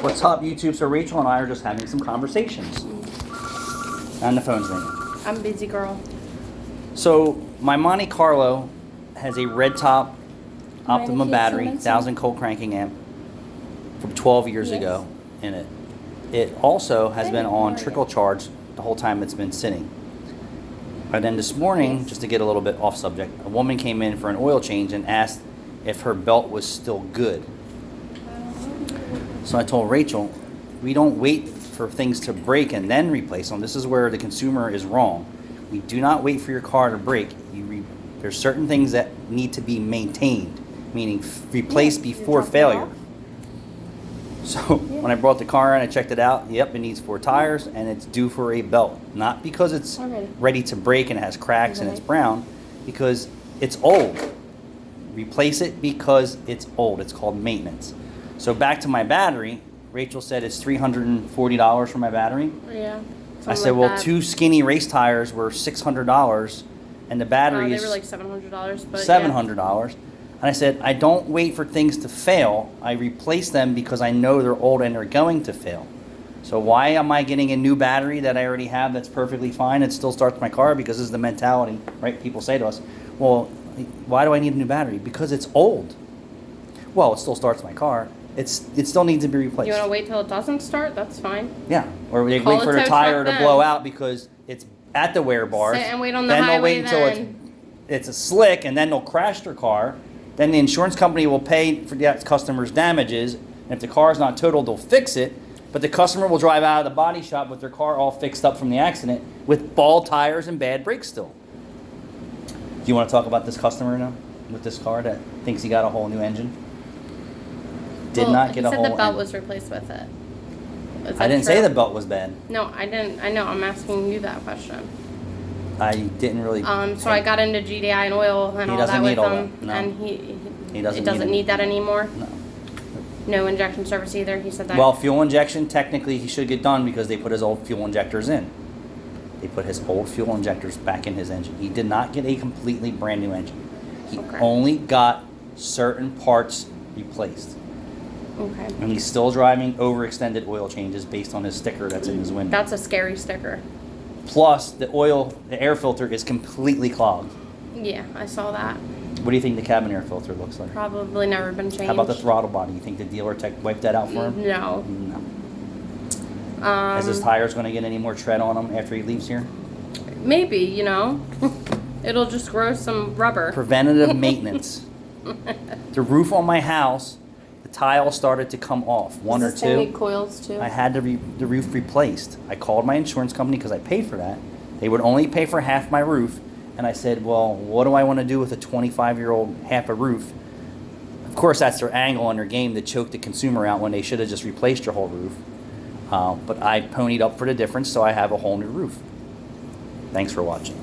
What's up, YouTube? So Rachel and I are just having some conversations. And the phone's ringing. I'm a busy girl. So my Monte Carlo has a red top Optima battery, 1000 cold cranking amp from 12 years ago in it. It also has been on trickle charge the whole time it's been sitting. And then this morning, just to get a little bit off subject, a woman came in for an oil change and asked if her belt was still good. So I told Rachel, we don't wait for things to break and then replace them. This is where the consumer is wrong. We do not wait for your car to break. There's certain things that need to be maintained, meaning replaced before failure. So when I brought the car in, I checked it out. Yep, it needs 4 tires and it's due for a belt. Not because it's ready to break and it has cracks and it's brown, because it's old. Replace it because it's old. It's called maintenance. So back to my battery, Rachel said it's $340 for my battery. Yeah. I said, well, 2 skinny race tires were $600 and the battery is they were like $700, but $700. And I said, I don't wait for things to fail. I replace them because I know they're old and they're going to fail. So why am I getting a new battery that I already have that's perfectly fine? It still starts my car, because this is the mentality, right? People say to us, well, why do I need a new battery? Because it's old. Well, it still starts my car. It still needs to be replaced. You want to wait till it doesn't start? That's fine. Yeah, or they wait for the tire to blow out because it's at the wear bars. Sit and wait on the then highway. They'll wait until it's a slick, and then they'll crash their car. Then the insurance company will pay for that customer's damages. And if the car is not totaled, they'll fix it. But the customer will drive out of the body shop with their car all fixed up from the accident with bald tires and bad brakes still. Do you want to talk about this customer now with this car that thinks he got a whole new engine? Did not get a whole engine. He said the belt was replaced with it. I didn't say the belt was bad. No, I didn't. I know. I'm asking you that question. I didn't really. So I got into GDI and oil and all that with him, no. and he doesn't. It doesn't need that anymore. No. No injection service either. He said that. Well, fuel injection technically he should get done because they put his old fuel injectors in. They put his old fuel injectors back in his engine. He did not get a completely brand new engine. He only got certain parts replaced. Okay. And he's still driving overextended oil changes based on his sticker that's in his window. That's a scary sticker. Plus, the air filter is completely clogged. Yeah, I saw that. What do you think the cabin air filter looks like? Probably never been changed. How about the throttle body? You think the dealer wiped that out for him? No. No. Is his tires going to get any more tread on him after he leaves here? Maybe, you know. It'll just grow some rubber. Preventative maintenance. The roof on my house, the tile started to come off. One or two. Need coils too? I had the roof replaced. I called my insurance company because I paid for that. They would only pay for half my roof. And I said, well, what do I want to do with a 25-year-old half a roof? Of course, that's their angle on their game to choke the consumer out when they should have just replaced your whole roof. But I ponied up for the difference, so I have a whole new roof. Thanks for watching.